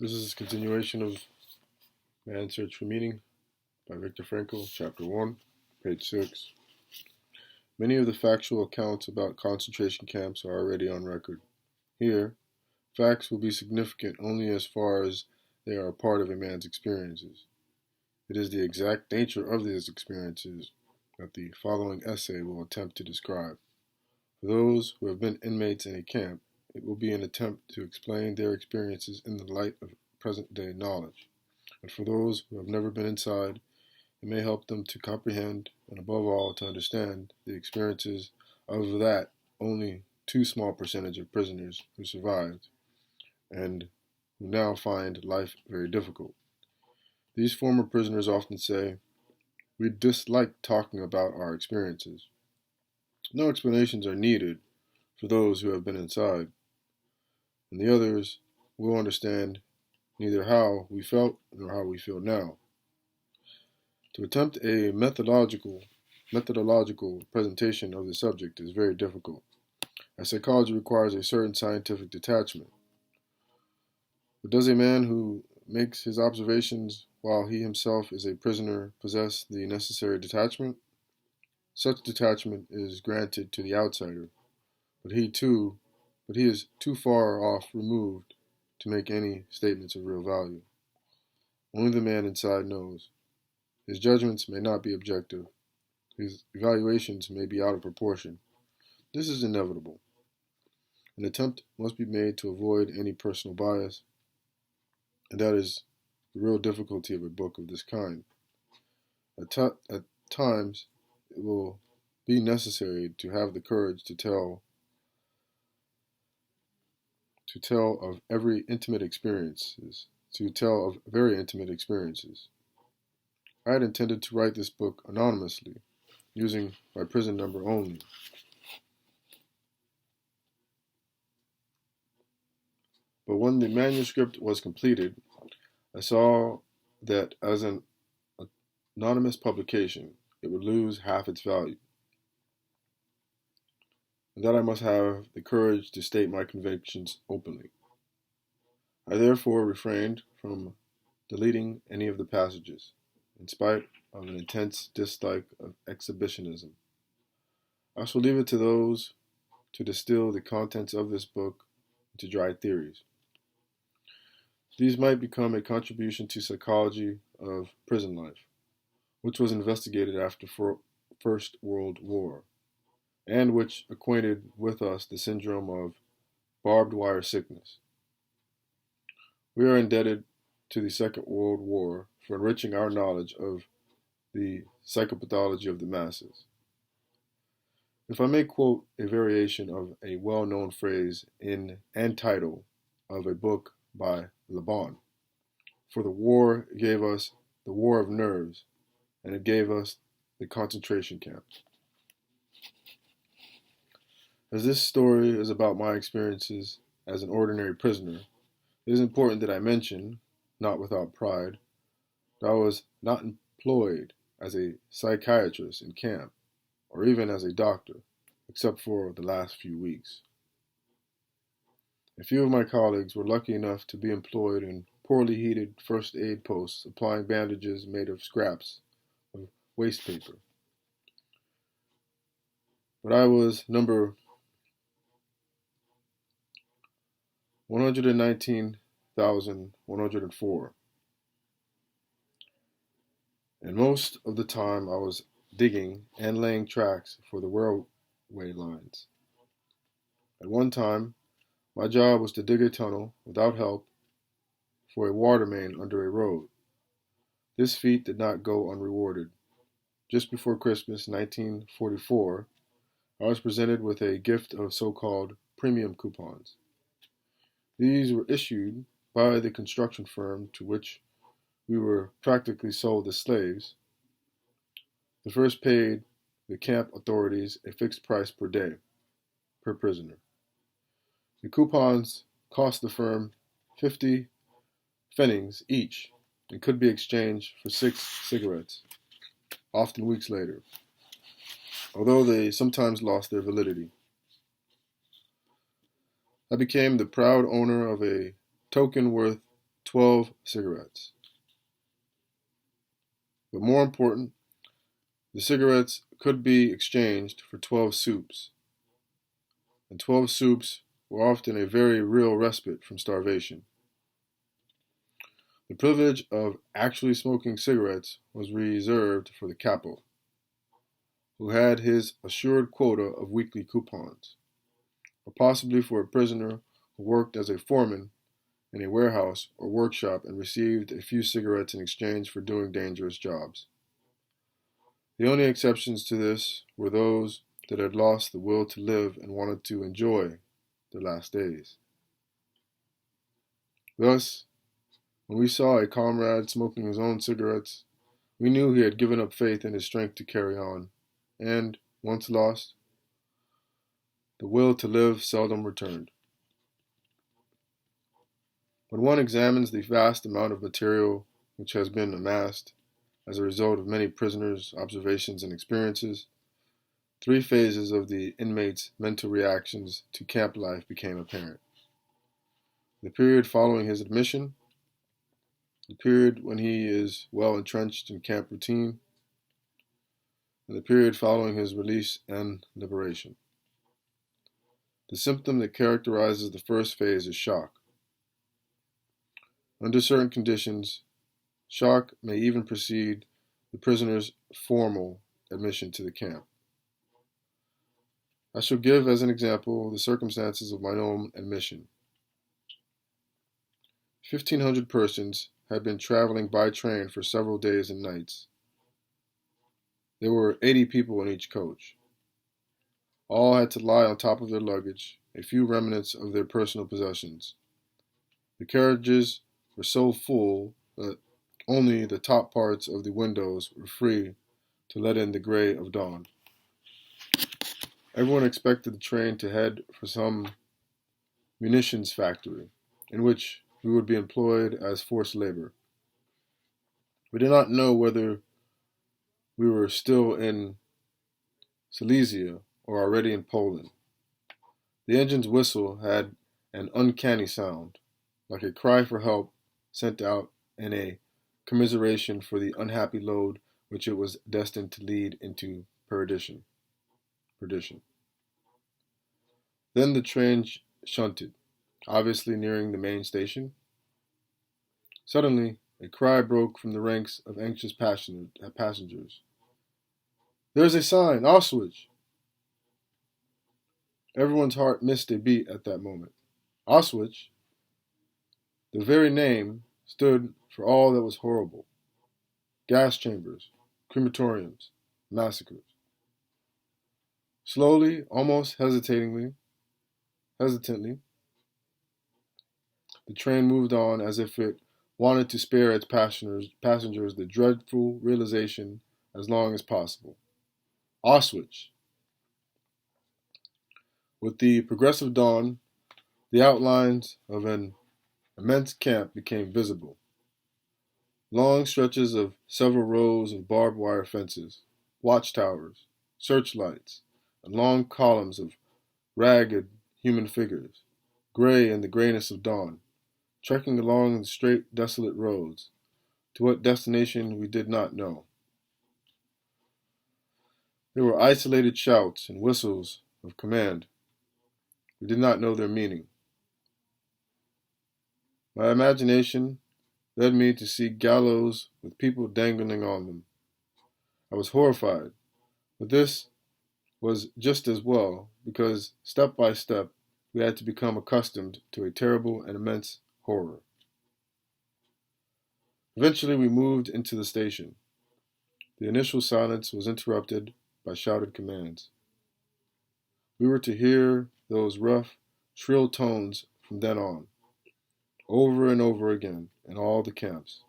This is a continuation of Man's Search for Meaning by Viktor Frankl, Chapter 1, page 6. Many of the factual accounts about concentration camps are already on record. Here, facts will be significant only as far as they are a part of a man's experiences. It is the exact nature of these experiences that the following essay will attempt to describe. For those who have been inmates in a camp, it will be an attempt to explain their experiences in the light of present-day knowledge. And for those who have never been inside, it may help them to comprehend and above all to understand the experiences of that only too small percentage of prisoners who survived and who now find life very difficult. These former prisoners often say, "We dislike talking about our experiences." No explanations are needed for those who have been inside, and the others will understand neither how we felt nor how we feel now. To attempt a methodological presentation of the subject is very difficult, as psychology requires a certain scientific detachment. But does a man who makes his observations while he himself is a prisoner possess the necessary detachment? Such detachment is granted to the outsider, but he is too far off removed to make any statements of real value. Only the man inside knows. His judgments may not be objective. His evaluations may be out of proportion. This is inevitable. An attempt must be made to avoid any personal bias, and that is the real difficulty of a book of this kind. At times, it will be necessary to have the courage to tell of very intimate experiences. I had intended to write this book anonymously, using my prison number only. But when the manuscript was completed, I saw that as an anonymous publication, it would lose half its value, and that I must have the courage to state my convictions openly. I therefore refrained from deleting any of the passages, in spite of an intense dislike of exhibitionism. I shall leave it to those to distill the contents of this book into dry theories. These might become a contribution to psychology of prison life, which was investigated after First World War, and which acquainted with us the syndrome of barbed wire sickness. We are indebted to the Second World War for enriching our knowledge of the psychopathology of the masses. If I may quote a variation of a well-known phrase in and title of a book by Le Bon, for the war gave us the war of nerves, and it gave us the concentration camps. As this story is about my experiences as an ordinary prisoner, it is important that I mention, not without pride, that I was not employed as a psychiatrist in camp, or even as a doctor, except for the last few weeks. A few of my colleagues were lucky enough to be employed in poorly heated first aid posts applying bandages made of scraps of waste paper. But I was number 119,104, and most of the time I was digging and laying tracks for the railway lines. At one time, my job was to dig a tunnel, without help, for a water main under a road. This feat did not go unrewarded. Just before Christmas 1944, I was presented with a gift of so-called premium coupons. These were issued by the construction firm to which we were practically sold as slaves. The first paid the camp authorities a fixed price per day, per prisoner. The coupons cost the firm 50 pfennigs each and could be exchanged for 6 cigarettes, often weeks later, although they sometimes lost their validity. I became the proud owner of a token worth 12 cigarettes. But more important, the cigarettes could be exchanged for 12 soups, and 12 soups were often a very real respite from starvation. The privilege of actually smoking cigarettes was reserved for the capo, who had his assured quota of weekly coupons, or possibly for a prisoner who worked as a foreman in a warehouse or workshop and received a few cigarettes in exchange for doing dangerous jobs. The only exceptions to this were those that had lost the will to live and wanted to enjoy their last days. Thus, when we saw a comrade smoking his own cigarettes, we knew he had given up faith in his strength to carry on, and, once lost, the will to live seldom returned. When one examines the vast amount of material which has been amassed as a result of many prisoners' observations and experiences, 3 phases of the inmate's mental reactions to camp life became apparent. The period following his admission, the period when he is well entrenched in camp routine, and the period following his release and liberation. The symptom that characterizes the first phase is shock. Under certain conditions, shock may even precede the prisoner's formal admission to the camp. I shall give as an example the circumstances of my own admission. 1,500 persons had been traveling by train for several days and nights. There were 80 people in each coach. All had to lie on top of their luggage, a few remnants of their personal possessions. The carriages were so full that only the top parts of the windows were free to let in the gray of dawn. Everyone expected the train to head for some munitions factory, in which we would be employed as forced labor. We did not know whether we were still in Silesia or already in Poland. The engine's whistle had an uncanny sound, like a cry for help sent out in a commiseration for the unhappy load which it was destined to lead into perdition. Then the train shunted, obviously nearing the main station. Suddenly, a cry broke from the ranks of anxious passengers. "There's a sign, Auschwitz!" Everyone's heart missed a beat at that moment. Auschwitz, the very name, stood for all that was horrible. Gas chambers, crematoriums, massacres. Slowly, almost hesitantly, the train moved on as if it wanted to spare its passengers the dreadful realization as long as possible. Auschwitz. With the progressive dawn, the outlines of an immense camp became visible. Long stretches of several rows of barbed wire fences, watchtowers, searchlights, and long columns of ragged human figures, gray in the grayness of dawn, trekking along the straight, desolate roads, to what destination we did not know. There were isolated shouts and whistles of command. We did not know their meaning. My imagination led me to see gallows with people dangling on them. I was horrified, but this was just as well, because step by step we had to become accustomed to a terrible and immense horror. Eventually we moved into the station. The initial silence was interrupted by shouted commands. We were to hear those rough, shrill tones from then on, over and over again in all the camps.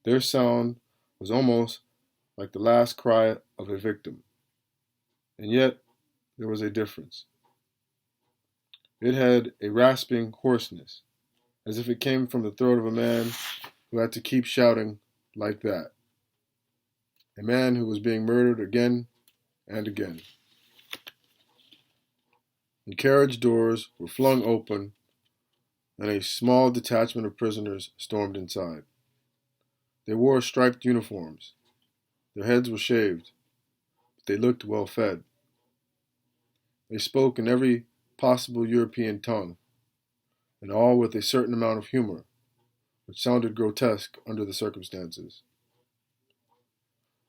Their sound was almost like the last cry of a victim. And yet, there was a difference. It had a rasping hoarseness, as if it came from the throat of a man who had to keep shouting like that. A man who was being murdered again and again. The carriage doors were flung open, and a small detachment of prisoners stormed inside. They wore striped uniforms. Their heads were shaved, but they looked well fed. They spoke in every possible European tongue, and all with a certain amount of humor, which sounded grotesque under the circumstances.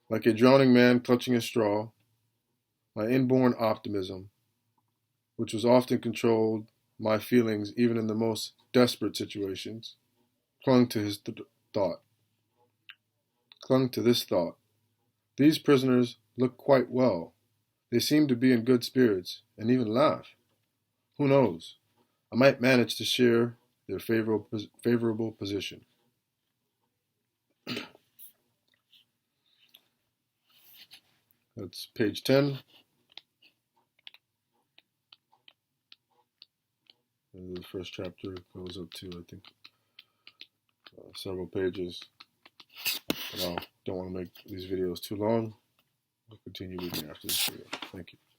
Like a drowning man clutching a straw, my inborn optimism, which was often controlled my feelings even in the most desperate situations, clung to this thought. These prisoners look quite well. They seem to be in good spirits and even laugh. Who knows? I might manage to share their favorable position. That's page 10. And the first chapter goes up to, I think, several pages. But I don't want to make these videos too long. I'll continue reading after this video. Thank you.